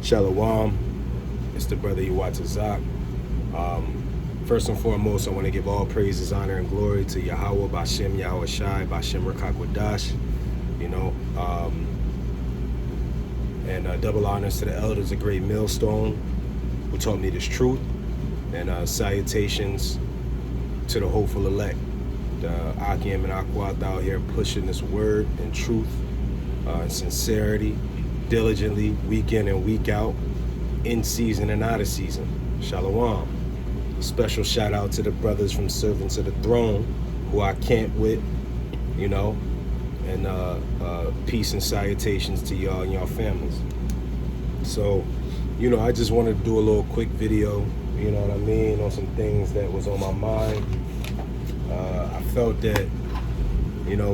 Shalom. It's the brother Iwatazak. First and foremost, I want to give all praises, honor, and glory to Yahweh, Bashem, Yahweh Shai, Bashem Rakakwadash, and double honors to the elders, a great millstone who taught me this truth, and salutations to the hopeful elect, the Akim and Akwat out here pushing this word and truth and sincerity, diligently, week in and week out, in season and out of season. Shalom. Special shout out to the brothers from Servants of the Throne who I camp with, and peace and salutations to y'all and y'all families. So, I just wanted to do a little quick video, on some things that was on my mind. I felt that,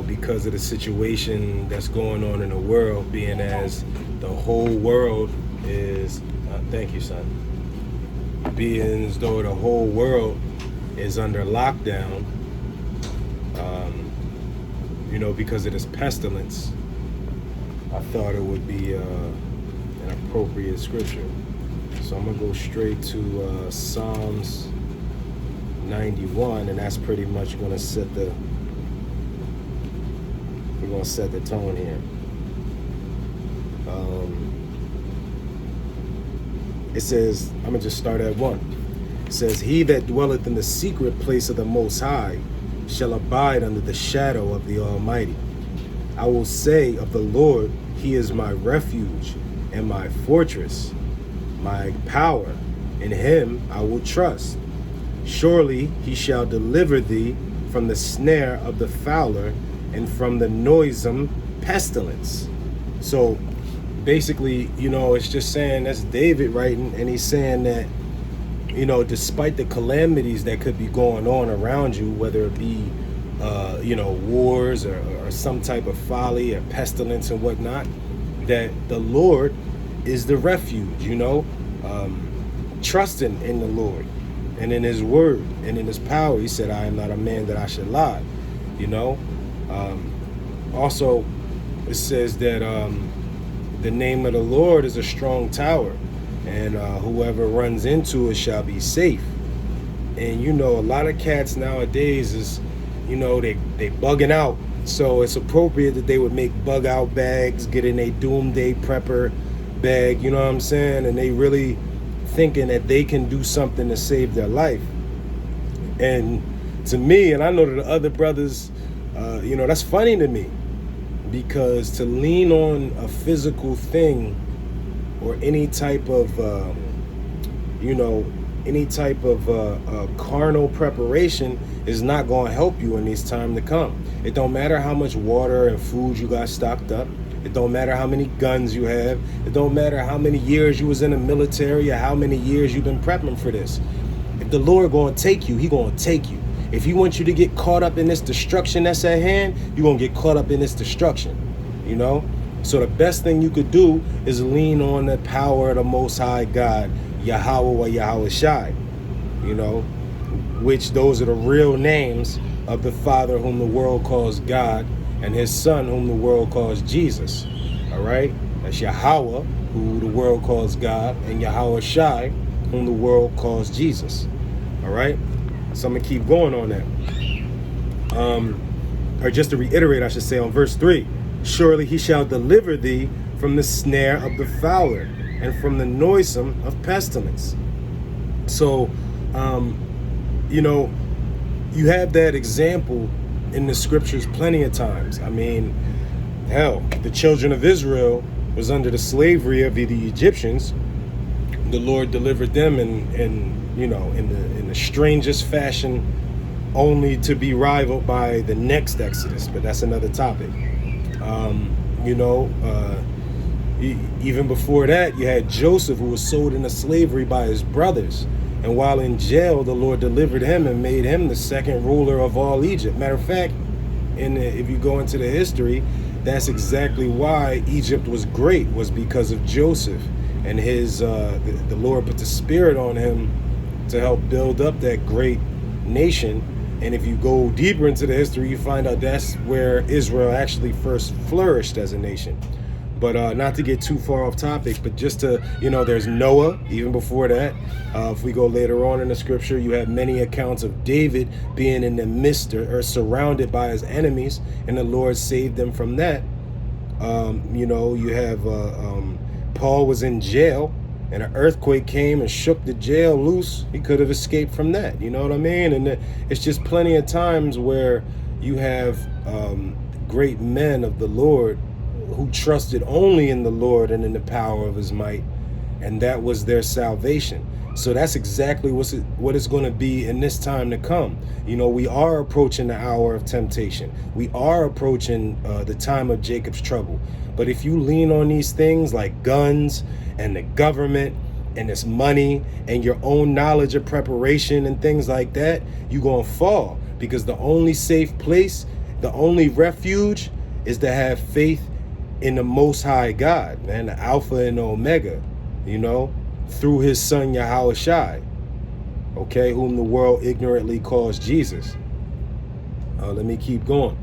because of the situation that's going on in the world, being as the whole world is, thank you, son, being as though the whole world is under lockdown, because of this pestilence, I thought it would be an appropriate scripture. So I'm gonna go straight to Psalms 91, and that's pretty much gonna set the tone here. It says, I'm gonna just start at 1. It says, "He that dwelleth in the secret place of the Most High shall abide under the shadow of the Almighty. I will say of the Lord, He is my refuge and my fortress, my power. In Him I will trust. Surely He shall deliver thee from the snare of the fowler and from the noisome pestilence." So basically, it's just saying, that's David writing, and he's saying that, despite the calamities that could be going on around you, whether it be, wars or some type of folly or pestilence and whatnot, that the Lord is the refuge, trusting in the Lord and in His word and in His power. He said, "I am not a man that I should lie," Also, it says that the name of the Lord is a strong tower, and whoever runs into it shall be safe. And a lot of cats nowadays is, they bugging out. So it's appropriate that they would make bug out bags, get in a doomsday prepper bag, you know what I'm saying? And they really thinking that they can do something to save their life. And to me, and I know that the other brothers, that's funny to me, because to lean on a physical thing or any type of, carnal preparation is not going to help you in this time to come. It don't matter how much water and food you got stocked up. It don't matter how many guns you have. It don't matter how many years you was in the military or how many years you've been prepping for this. If the Lord going to take you, He going to take you. If He wants you to get caught up in this destruction that's at hand, you're going to get caught up in this destruction, So the best thing you could do is lean on the power of the Most High God, Yahweh or Yahweh Shai, which those are the real names of the Father whom the world calls God and His Son whom the world calls Jesus. All right? That's Yahweh, who the world calls God, and Yahweh Shai, whom the world calls Jesus. All right? So I'm going to keep going on that. Or just to reiterate, I should say, on verse 3, "Surely He shall deliver thee from the snare of the fowler and from the noisome of pestilence." So, you have that example in the scriptures plenty of times. I mean, hell, the children of Israel was under the slavery of the Egyptians. The Lord delivered them in the strangest fashion, only to be rivaled by the next Exodus, but that's another topic. Even before that, you had Joseph, who was sold into slavery by his brothers, and while in jail, the Lord delivered him and made him the second ruler of all Egypt. Matter of fact, if you go into the history, that's exactly why Egypt was great, was because of Joseph and his the Lord put the spirit on him to help build up that great nation. And if you go deeper into the history, you find out that's where Israel actually first flourished as a nation. But not to get too far off topic, but just to, there's Noah, even before that. If we go later on in the scripture, you have many accounts of David being in the midst or surrounded by his enemies, and the Lord saved them from that. You have Paul was in jail, and an earthquake came and shook the jail loose. He could have escaped from that. You know what I mean? And it's just plenty of times where you have great men of the Lord who trusted only in the Lord and in the power of his might, and that was their salvation. So that's exactly what it's going to be in this time to come. We are approaching the hour of temptation. We are approaching the time of Jacob's trouble. But if you lean on these things like guns and the government and this money and your own knowledge of preparation and things like that, you're going to fall, because the only safe place, the only refuge is to have faith in the Most High God, man, the Alpha and Omega, through his son Yahushai, okay, whom the world ignorantly calls Jesus. Let me keep going.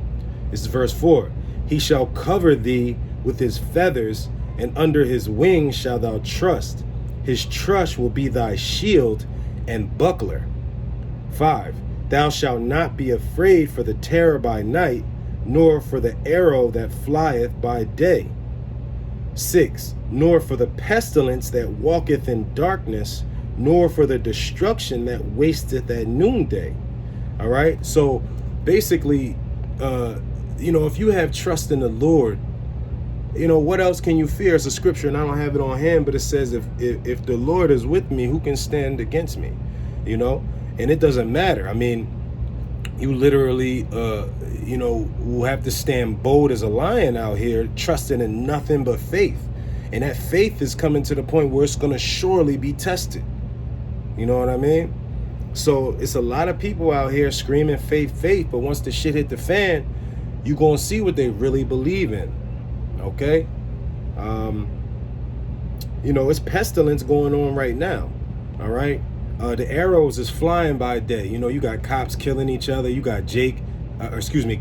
This is verse 4. He shall cover thee with his feathers, and under his wings shalt thou trust. His trust will be thy shield and buckler. 5. Thou shalt not be afraid for the terror by night, nor for the arrow that flieth by day. 6. Nor for the pestilence that walketh in darkness, nor for the destruction that wasteth at noonday. All right. So basically, if you have trust in the Lord, what else can you fear? It's a scripture, and I don't have it on hand, but it says, if the Lord is with me, who can stand against me? And it doesn't matter. I mean, you literally, will have to stand bold as a lion out here, trusting in nothing but faith. And that faith is coming to the point where it's going to surely be tested. You know what I mean? So it's a lot of people out here screaming faith, faith, but once the shit hit the fan, you're going to see what they really believe in. Okay? It's pestilence going on right now. All right? The arrows is flying by day. You got cops killing each other. You got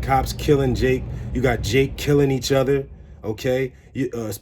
cops killing Jake. You got Jake killing each other. Okay?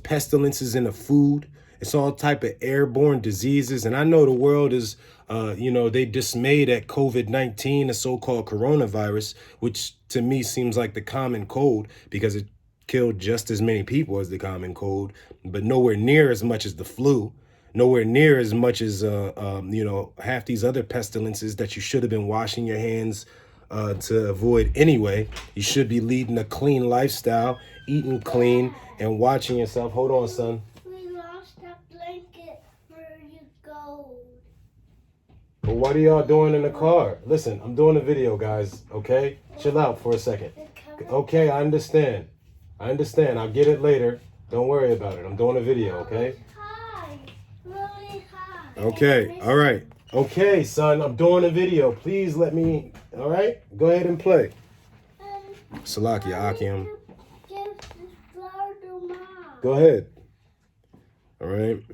Pestilences in the food. It's all type of airborne diseases. And I know the world is, they dismayed at COVID-19, the so-called coronavirus, which to me seems like the common cold, because it killed just as many people as the common cold, but nowhere near as much as the flu. Nowhere near as much as, half these other pestilences that you should have been washing your hands to avoid anyway. You should be leading a clean lifestyle, eating clean, and watching yourself. Hold on, son. We lost that blanket. Where you go? Well, what are y'all doing in the car? Listen, I'm doing a video, guys, okay? Chill out for a second. Okay, I understand. I'll get it later. Don't worry about it. I'm doing a video, okay? Really high. Okay, all right. Okay, son, I'm doing a video. Please let me, all right? Go ahead and play. Salakia Akim. Go ahead. All right.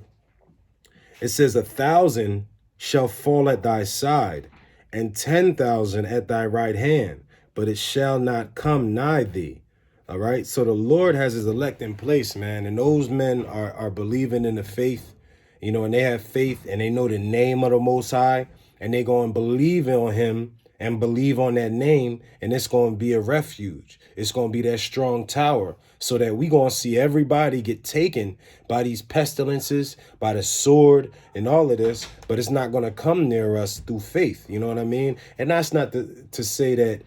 It says 1,000 shall fall at thy side, and 10,000 at thy right hand, but it shall not come nigh thee. All right. So the Lord has his elect in place, man. And those men are believing in the faith, and they have faith and they know the name of the Most High, and they going to believe on him and believe on that name. And it's going to be a refuge. It's going to be that strong tower, so that we going to see everybody get taken by these pestilences, by the sword and all of this. But it's not going to come near us through faith. You know what I mean? And that's not to say that,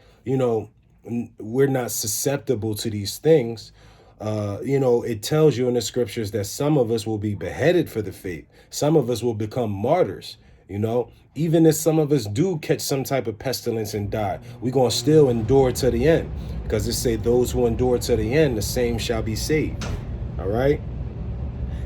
we're not susceptible to these things. It tells you in the scriptures that some of us will be beheaded for the faith. Some of us will become martyrs. Even if some of us do catch some type of pestilence and die, we're going to still endure to the end, because it say those who endure to the end, the same shall be saved. All right.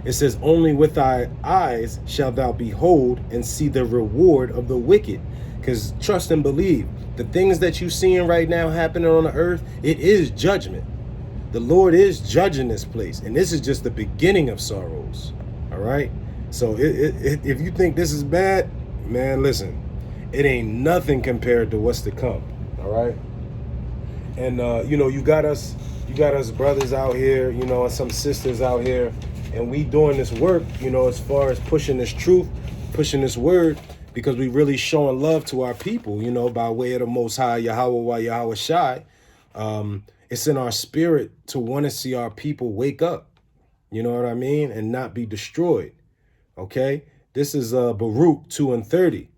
It says, only with thy eyes shalt thou behold and see the reward of the wicked. Because trust and believe, the things that you're seeing right now happening on the earth, it is judgment. The Lord is judging this place. And this is just the beginning of sorrows. All right. So if you think this is bad, man, listen, it ain't nothing compared to what's to come. All right. And, you you got us brothers out here, you know, and some sisters out here, and we doing this work, you know, as far as pushing this truth, pushing this word, because we really showing love to our people, you know, by way of the Most High, Yahweh, Yahweh Shai. It's in our spirit to want to see our people wake up, you know what I mean, and not be destroyed. Okay, this is Baruch 2:30.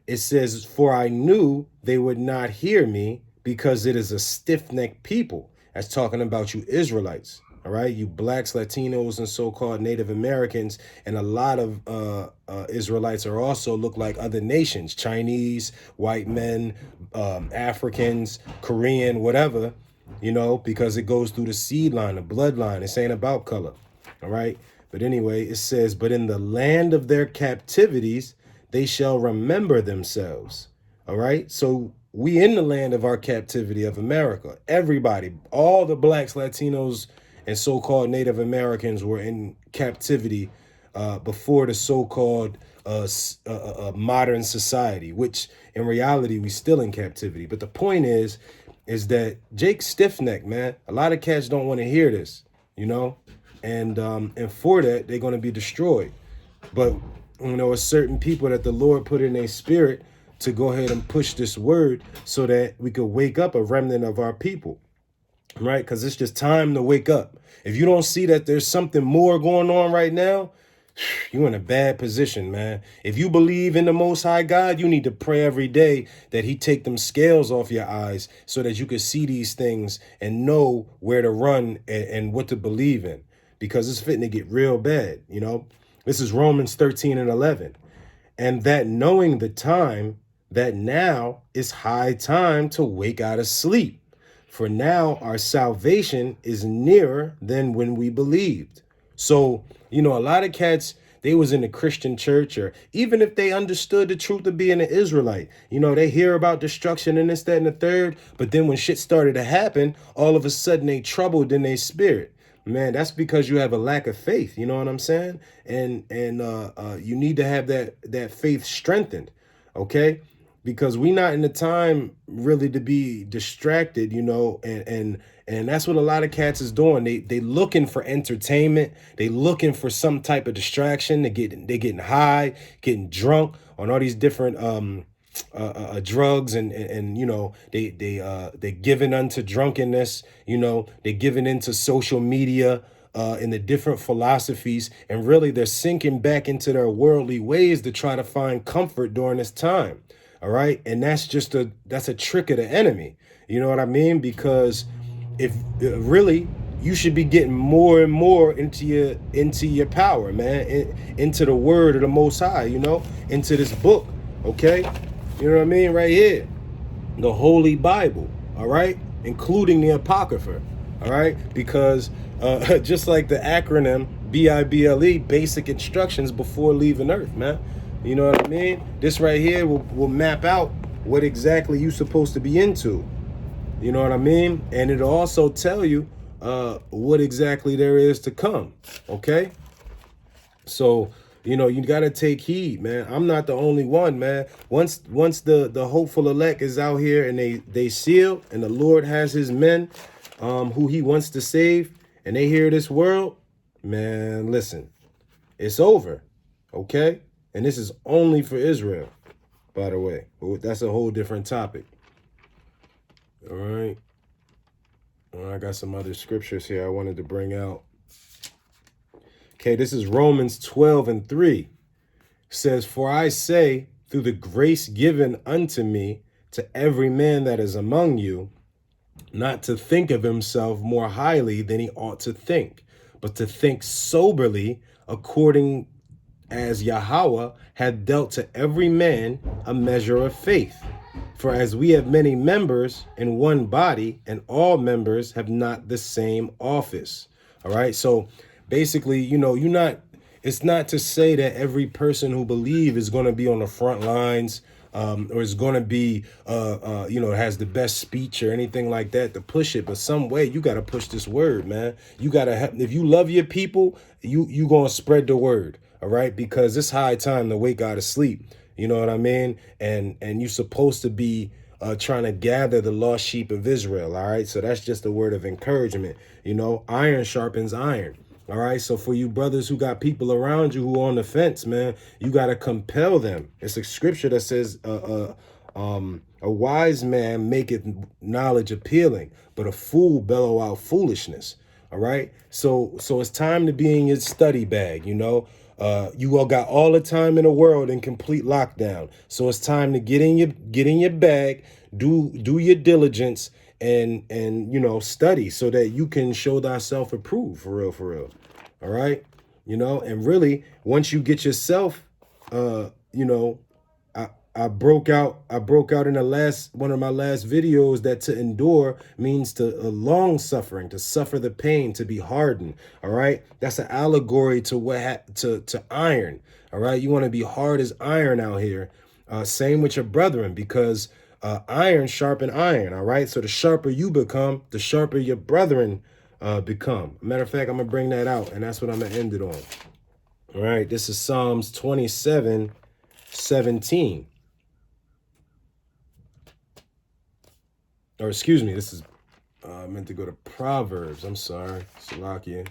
It says, "For I knew they would not hear me, because it is a stiff-necked people." That's talking about you Israelites. All right, you blacks, Latinos, and so-called Native Americans, and a lot of Israelites are also look like other nations: Chinese, white men, Africans, Korean, whatever. You know, because it goes through the seed line, the bloodline. This ain't about color. All right. But anyway, it says, "But in the land of their captivities, they shall remember themselves." All right. So we in the land of our captivity of America. Everybody, all the blacks, Latinos, and so-called Native Americans were in captivity before the so-called modern society, which in reality, we still in captivity. But the point is that Jake's stiff-necked, man. A lot of cats don't want to hear this, you know? And for that, they're going to be destroyed. But, you know, it's certain people that the Lord put in their spirit to go ahead and push this word so that we could wake up a remnant of our people, right? Because it's just time to wake up. If you don't see that there's something more going on right now, you're in a bad position, man. If you believe in the Most High God, you need to pray every day that he take them scales off your eyes so that you can see these things and know where to run and what to believe in, because it's fitting to get real bad, you know? This is Romans 13:11. "And that knowing the time, that now is high time to wake out of sleep. For now our salvation is nearer than when we believed." So, you know, a lot of cats, they was in the Christian church, or even if they understood the truth of being an Israelite, you know, they hear about destruction and this, that, and the third. But then when shit started to happen, all of a sudden they troubled in their spirit. Man, that's because you have a lack of faith. You know what I'm saying? And you need to have that faith strengthened. Okay. Because we not in the time really to be distracted, you know, and that's what a lot of cats is doing. They looking for entertainment. They looking for some type of distraction. They getting high, getting drunk on all these different drugs, and you know, they giving unto drunkenness. You know, they giving into social media and the different philosophies, and really they're sinking back into their worldly ways to try to find comfort during this time. All right. And that's a trick of the enemy. You know what I mean? Because if really you should be getting more and more into your power, man, into the word of the Most High, you know, into this book. OK, you know what I mean? Right here, the Holy Bible. All right. Including the Apocrypha. All right. Because just like the acronym BIBLE, basic instructions before leaving Earth, man. You know what I mean? This right here will map out what exactly you're supposed to be into. You know what I mean? And it'll also tell you what exactly there is to come. Okay? So, you know, you got to take heed, man. I'm not the only one, man. Once the hopeful elect is out here and they seal, and the Lord has his men who he wants to save, and they hear this world, man, listen, it's over. Okay? And this is only for Israel, by the way. But that's a whole different topic. All right. I got some other scriptures here I wanted to bring out. Okay, this is Romans 12:3. It says, "For I say, through the grace given unto me, to every man that is among you, not to think of himself more highly than he ought to think, but to think soberly, according as Yahweh had dealt to every man a measure of faith. For as we have many members in one body, and all members have not the same office." All right. So basically, you know, it's not to say that every person who believes is going to be on the front lines or is going to be, you know, has the best speech or anything like that to push it. But some way you got to push this word, man. You got to if you love your people, you going to spread the word. All right, because it's high time to wake out of sleep. You know what I mean? And you're supposed to be trying to gather the lost sheep of Israel. All right. So that's just a word of encouragement. You know, iron sharpens iron. All right. So for you brothers who got people around you who on the fence, man, you got to compel them. It's a scripture that says, a wise man maketh knowledge appealing, but a fool bellow out foolishness. All right. So it's time to be in your study bag, you know. You all got all the time in the world in complete lockdown. So it's time to get in your bag, do your diligence, and you know, study so that you can show thyself approved for real, for real. All right. You know, and really once you get yourself you know, I broke out in the last one of my last videos that to endure means to long suffering, to suffer the pain, to be hardened. All right. That's an allegory to to iron. All right. You want to be hard as iron out here. Same with your brethren, because iron sharpen iron. All right. So the sharper you become, the sharper your brethren become. Matter of fact, I'm gonna bring that out, and that's what I'm gonna end it on. All right. This is Psalms 27:17. Or excuse me, this is I meant to go to Proverbs. I'm sorry, Salakia.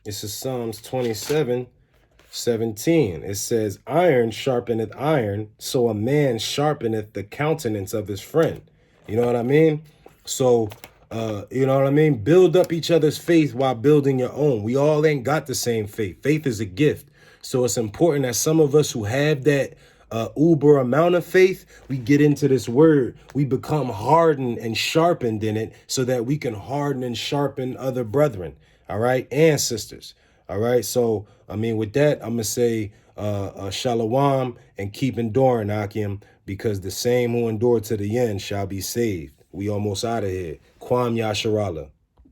This is Psalms 27:17. It says, iron sharpeneth iron, so a man sharpeneth the countenance of his friend. You know what I mean? So, you know what I mean? Build up each other's faith while building your own. We all ain't got the same faith. Faith is a gift. So it's important that some of us who have that uber amount of faith, we get into this word, we become hardened and sharpened in it so that we can harden and sharpen other brethren, all right, and sisters. All right. So, I mean, with that, I'm going to say shalom and keep enduring, Akim, because the same who endure to the end shall be saved. We almost out of here. Kwam Yasharala.